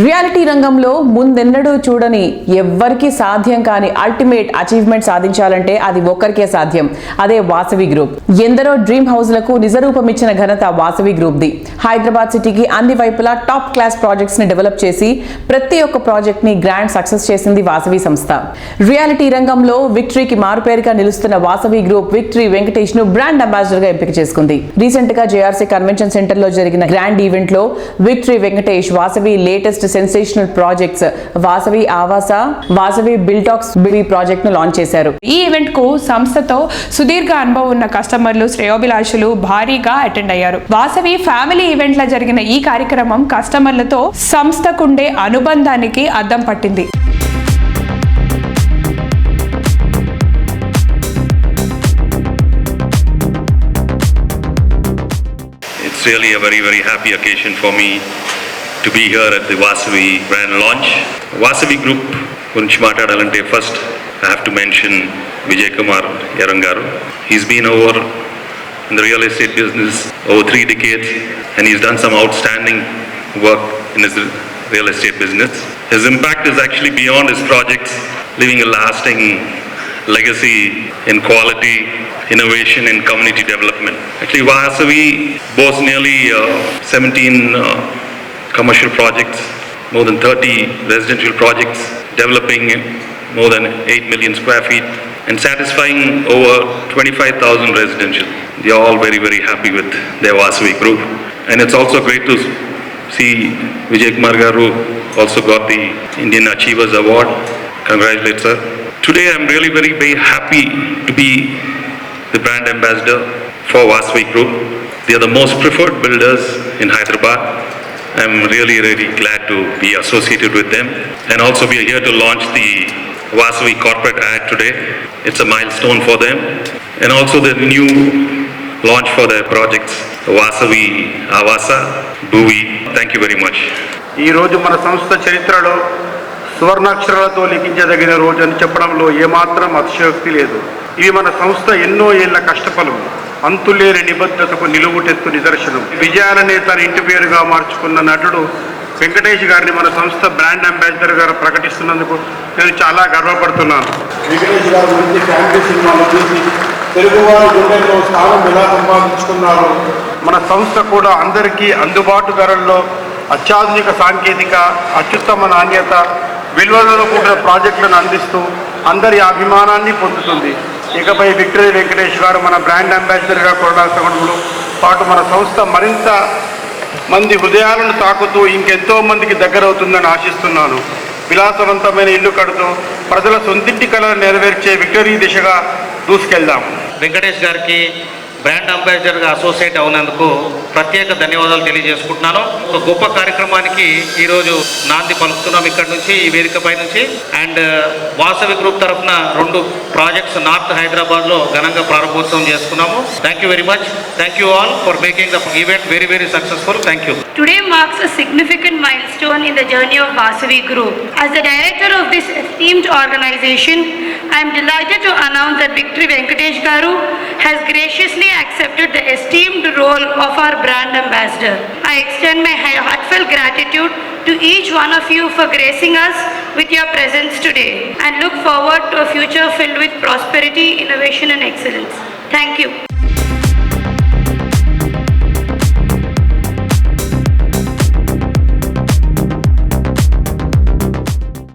Reality రంగంలో ముందెన్నడూ చూడని ఎవ్వరికీ సాధ్యం కాని అల్టిమేట్ అచీవ్మెంట్ సాధించాలంటే అది ఒక్కరికే సాధ్యం. అదే వాసవి గ్రూప్. ఎందరో డ్రీమ్ హౌస్లకు నిజరూపమిచ్చిన ఘనత వాసవి గ్రూప్ ది. హైదరాబాద్ సిటీకి అన్ని వైపులా టాప్ క్లాస్ ప్రాజెక్ట్స్ ని డెవలప్ చేసి ప్రతి ఒక్క ప్రాజెక్ట్ ని గ్రాండ్ సక్సెస్ చేసింది వాసవి సంస్థ. రియాలిటీ రంగంలో విక్టరీకి మారుపేరుగా నిలుస్తున్న వాసవి గ్రూప్ విక్టరీ వెంకటేష్ ను బ్రాండ్ అంబాసిడర్ గా ఎంపిక చేసుకుంది. రీసెంట్ గా జేఆర్సీ కన్వెన్షన్ సెంటర్ లో జరిగిన గ్రాండ్ ఈవెంట్ లో victory Venkatesh Vasavi latest sensational projects Vasavi Aavasa, Vasavi బిల్టాక్స్ బిడి ప్రాజెక్ట్ ను లాంచ్ చేశారు. ఈ ఈవెంట్ కు సంస్థతో సుదీర్ఘ అనుభవం ఉన్న కస్టమర్లు, శ్రేయోభిలాషులు భారీగా అటెండ్ అయ్యారు. వాసవి ఫ్యామిలీ ఈవెంట్ లో జరిగిన ఈ కార్యక్రమం కస్టమర్లతో సంస్థకుండే అనుబంధానికి అద్దం పట్టింది. It's really a very happy occasion for me to be here at the Vasavi brand launch. Vasavi Group gurinchi maatladalante first I have to mention Vijay Kumar Yarangaru. He's been over in the real estate business over 3 decades and he's done some outstanding work in his real estate business. His impact is actually beyond his projects, leaving a lasting legacy in quality, innovation and community development. Actually Vasavi boasts nearly 17 commercial projects, more than 30 residential projects, developing more than 8 million square feet and satisfying over 25,000 residential. They are all very happy with their Vasavi group. And it's also great to see Vijay Kumar Garu also got the Indian Achievers Award. Congratulations, sir. Today I'm really very happy to be the brand ambassador for Vasavi Group. They are the most preferred builders in Hyderabad. I'm really glad to be associated with them. And also we are here to launch the Vasavi corporate ad today. It's a milestone for them. And also the new launch for their projects, Vasavi Avasa, Bhuvi. Thank you very much. ఈ రోజు మన సంస్థ చరిత్రలో సువర్ణాక్షరాలతో లిఖించదగిన రోజు అని చెప్పడంలో ఏమాత్రం అతిశయోక్తి లేదు. ఇవి మన సంస్థ ఎన్నో ఏళ్ల కష్టఫలం, అంతులేని నిబద్ధతకు నిలువుటెత్తు నిదర్శనం. విజయాలనే తన ఇంటి పేరుగా మార్చుకున్న నటుడు వెంకటేష్ గారిని మన సంస్థ బ్రాండ్ అంబాసిడర్ గారు ప్రకటిస్తున్నందుకు నేను చాలా గర్వపడుతున్నాను. వెంకటేష్ గారి గురించి ఫ్యామిలీ సినిమాలు చూసి తెలుగువారి గుండెల్లో స్థానం ఎలా సంపాదించుకున్నారు. మన సంస్థ కూడా అందరికీ అందుబాటు ధరల్లో అత్యాధునిక సాంకేతిక, అత్యుత్తమ నాణ్యత, విలువలతో కూడిన ప్రాజెక్టులను అందిస్తూ అందరి అభిమానాన్ని పొందుతుంది. ఇకపై విక్టరీ వెంకటేష్ గారు మన బ్రాండ్ అంబాసిడర్గా కొనసాగడంలో పాటు మన సంస్థ మరింత మంది హృదయాలను తాకుతూ ఇంకెంతో మందికి దగ్గరవుతుందని ఆశిస్తున్నాను. విలాసవంతమైన ఇల్లు కడుతూ ప్రజల సొంతింటి కళను నెరవేర్చే విక్టరీ దిశగా దూసుకెళ్దాం. వెంకటేష్ గారికి బ్రాండ్ అంబాసిడర్గా అసోసియేట్ అవునందుకు ప్రత్యేక ధన్యవాదాలు తెలియజేసుకుంటున్నాను. ఒక గొప్ప కార్యక్రమానికి ఈరోజు నాంది పలుకుతున్నాం ఇక్కడ నుంచి, ఈ వేదికపై నుంచి. అండ్ వాసవి గ్రూప్ తరఫున 2 ప్రాజెక్ట్స్ నార్త్ హైదరాబాద్లో ఘనంగా ప్రారంభోత్సవం చేసుకున్నాము. Thank you very much. Thank you all for making the event very successful. Thank you. Today marks a significant milestone in the journey of Vasavi Group. As the director of this esteemed organization, I am delighted to announce that Victary Venkatesh Garu has graciously accepted the esteemed role of our brand ambassador. I extend my heartfelt gratitude to each one of you for gracing us with your presence today and look forward to a future filled with prosperity, innovation and excellence. Thank you.